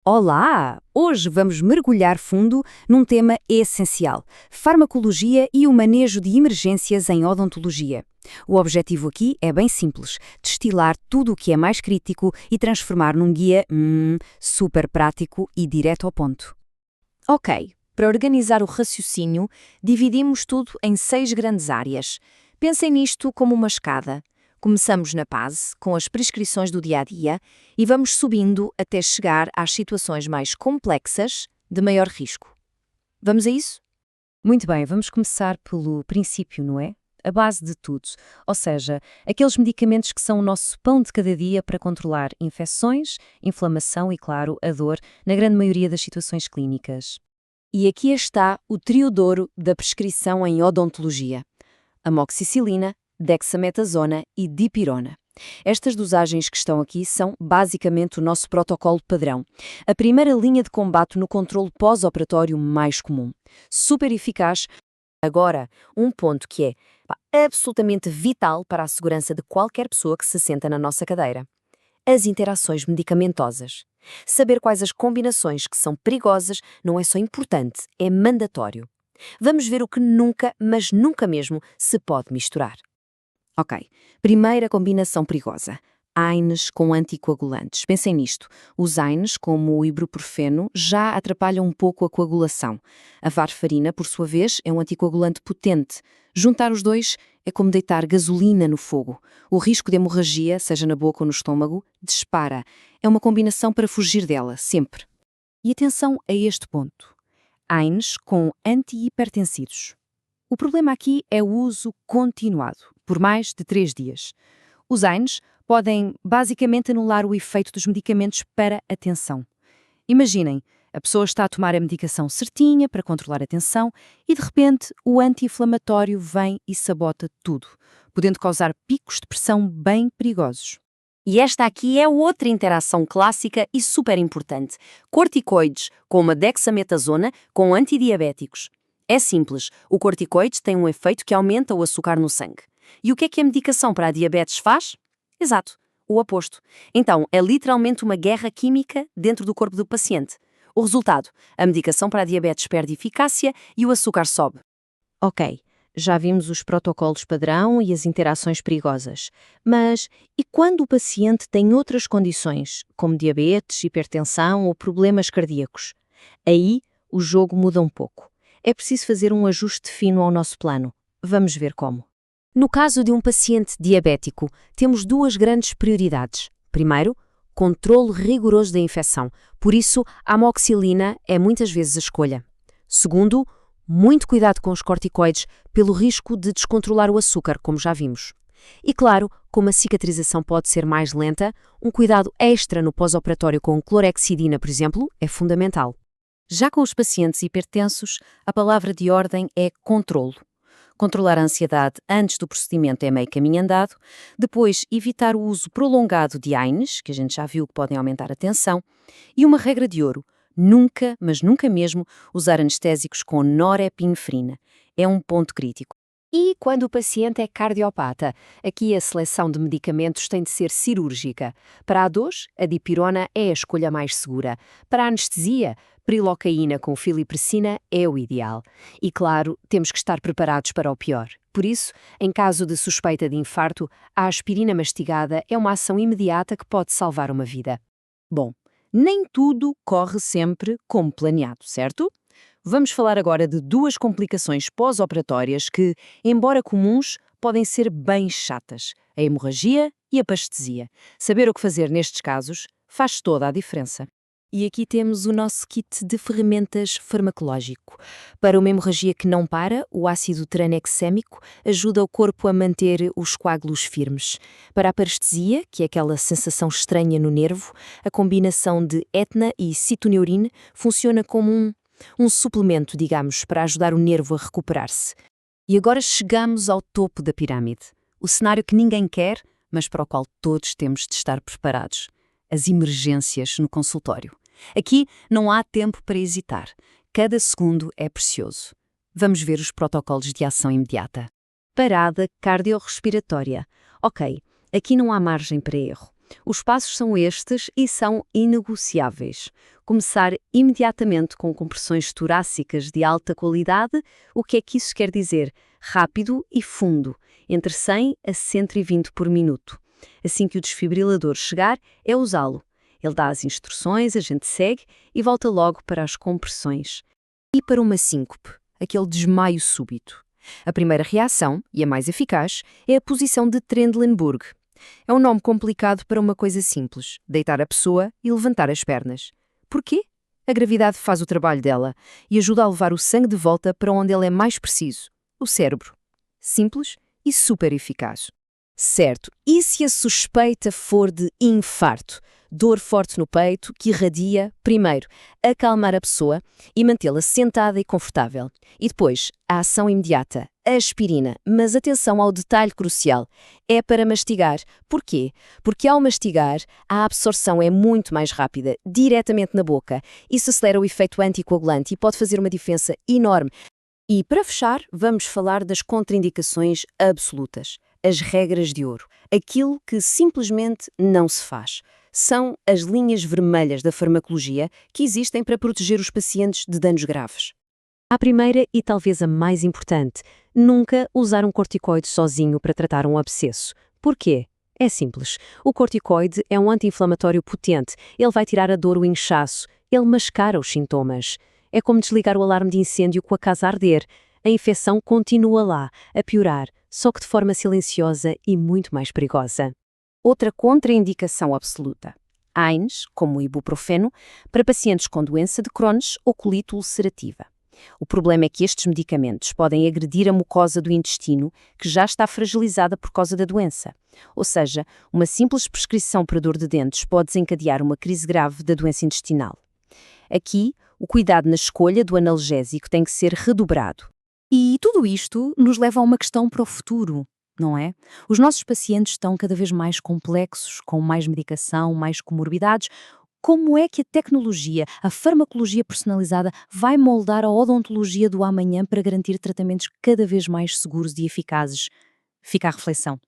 Olá! Hoje vamos mergulhar fundo num tema essencial: farmacologia e o manejo de emergências em odontologia. O objetivo aqui é bem simples: destilar tudo o que é mais crítico e transformar num guia super prático e direto ao ponto. Ok, para organizar o raciocínio, dividimos tudo em 6 grandes áreas. Pensem nisto como uma escada. Começamos na base, com as prescrições do dia-a-dia, e vamos subindo até chegar às situações mais complexas, de maior risco. Vamos a isso? Muito bem, vamos começar pelo princípio, não é? A base de tudo. Ou seja, aqueles medicamentos que são o nosso pão de cada dia para controlar infecções, inflamação e, claro, a dor, na grande maioria das situações clínicas. E aqui está o trio de ouro da prescrição em odontologia: amoxicilina, dexametasona e dipirona. Estas dosagens que estão aqui são basicamente o nosso protocolo padrão, a primeira linha de combate no controle pós-operatório mais comum. Super eficaz. Agora, um ponto que é absolutamente vital para a segurança de qualquer pessoa que se senta na nossa cadeira: as interações medicamentosas. Saber quais as combinações que são perigosas não é só importante, é mandatório. Vamos ver o que nunca, mas nunca mesmo, se pode misturar. Ok, primeira combinação perigosa: AINES com anticoagulantes. Pensem nisto. Os AINES, como o ibuprofeno, já atrapalham um pouco a coagulação. A varfarina, por sua vez, é um anticoagulante potente. Juntar os dois é como deitar gasolina no fogo. O risco de hemorragia, seja na boca ou no estômago, dispara. É uma combinação para fugir dela, sempre. E atenção a este ponto: AINES com antihipertensivos. O problema aqui é o uso continuado, por mais de 3 dias. Os AINES podem basicamente anular o efeito dos medicamentos para a tensão. Imaginem, a pessoa está a tomar a medicação certinha para controlar a tensão e, de repente, o anti-inflamatório vem e sabota tudo, podendo causar picos de pressão bem perigosos. E esta aqui é outra interação clássica e super importante: corticoides, como a dexametasona, com antidiabéticos. É simples, o corticoide tem um efeito que aumenta o açúcar no sangue. E o que a medicação para a diabetes faz? Exato, o oposto. Então, é literalmente uma guerra química dentro do corpo do paciente. O resultado: a medicação para a diabetes perde eficácia e o açúcar sobe. Ok, já vimos os protocolos padrão e as interações perigosas. Mas e quando o paciente tem outras condições, como diabetes, hipertensão ou problemas cardíacos? Aí, o jogo muda um pouco. É preciso fazer um ajuste fino ao nosso plano. Vamos ver como. No caso de um paciente diabético, temos 2 grandes prioridades. Primeiro, controle rigoroso da infecção. Por isso, a amoxicilina é muitas vezes a escolha. Segundo, muito cuidado com os corticoides, pelo risco de descontrolar o açúcar, como já vimos. E claro, como a cicatrização pode ser mais lenta, um cuidado extra no pós-operatório com clorexidina, por exemplo, é fundamental. Já com os pacientes hipertensos, a palavra de ordem é controlo. Controlar a ansiedade antes do procedimento é meio caminho andado. Depois, evitar o uso prolongado de AINES, que a gente já viu que podem aumentar a tensão. E uma regra de ouro: nunca, mas nunca mesmo, usar anestésicos com norepinefrina. É um ponto crítico. E quando o paciente é cardiopata, aqui a seleção de medicamentos tem de ser cirúrgica. Para a dor, a dipirona é a escolha mais segura. Para a anestesia, prilocaína com filipressina é o ideal. E claro, temos que estar preparados para o pior. Por isso, em caso de suspeita de infarto, a aspirina mastigada é uma ação imediata que pode salvar uma vida. Bom, nem tudo corre sempre como planeado, certo? Vamos falar agora de 2 complicações pós-operatórias que, embora comuns, podem ser bem chatas: a hemorragia e a pastesia. Saber o que fazer nestes casos faz toda a diferença. E aqui temos o nosso kit de ferramentas farmacológico. Para uma hemorragia que não para, o ácido tranexâmico ajuda o corpo a manter os coágulos firmes. Para a parestesia, que é aquela sensação estranha no nervo, a combinação de etna e citoneurine funciona como um suplemento, digamos, para ajudar o nervo a recuperar-se. E agora chegamos ao topo da pirâmide. O cenário que ninguém quer, mas para o qual todos temos de estar preparados: as emergências no consultório. Aqui não há tempo para hesitar. Cada segundo é precioso. Vamos ver os protocolos de ação imediata. Parada cardiorrespiratória. Ok, aqui não há margem para erro. Os passos são estes e são inegociáveis. Começar imediatamente com compressões torácicas de alta qualidade. O que é que isso quer dizer? Rápido e fundo, entre 100 a 120 por minuto. Assim que o desfibrilador chegar, é usá-lo. Ele dá as instruções, a gente segue e volta logo para as compressões. E para uma síncope, aquele desmaio súbito. A primeira reação, e a mais eficaz, é a posição de Trendelenburg. É um nome complicado para uma coisa simples: deitar a pessoa e levantar as pernas. Porquê? A gravidade faz o trabalho dela e ajuda a levar o sangue de volta para onde ele é mais preciso: o cérebro. Simples e super eficaz. Certo, e se a suspeita for de infarto? Dor forte no peito que irradia, primeiro, acalmar a pessoa e mantê-la sentada e confortável. E depois, a ação imediata, a aspirina. Mas atenção ao detalhe crucial, é para mastigar. Porquê? Porque ao mastigar, a absorção é muito mais rápida, diretamente na boca. Isso acelera o efeito anticoagulante e pode fazer uma diferença enorme. E para fechar, vamos falar das contraindicações absolutas, as regras de ouro, aquilo que simplesmente não se faz. São as linhas vermelhas da farmacologia que existem para proteger os pacientes de danos graves. A primeira e talvez a mais importante, nunca usar um corticoide sozinho para tratar um abscesso. Porquê? É simples. O corticoide é um anti-inflamatório potente, ele vai tirar a dor, o inchaço, ele mascara os sintomas. É como desligar o alarme de incêndio com a casa a arder. A infecção continua lá, a piorar, só que de forma silenciosa e muito mais perigosa. Outra contraindicação absoluta: AINES, como o ibuprofeno, para pacientes com doença de Crohn ou colite ulcerativa. O problema é que estes medicamentos podem agredir a mucosa do intestino, que já está fragilizada por causa da doença. Ou seja, uma simples prescrição para dor de dentes pode desencadear uma crise grave da doença intestinal. Aqui, o cuidado na escolha do analgésico tem que ser redobrado. E tudo isto nos leva a uma questão para o futuro, não é? Os nossos pacientes estão cada vez mais complexos, com mais medicação, mais comorbidades. Como é que a tecnologia, a farmacologia personalizada, vai moldar a odontologia do amanhã para garantir tratamentos cada vez mais seguros e eficazes? Fica a reflexão.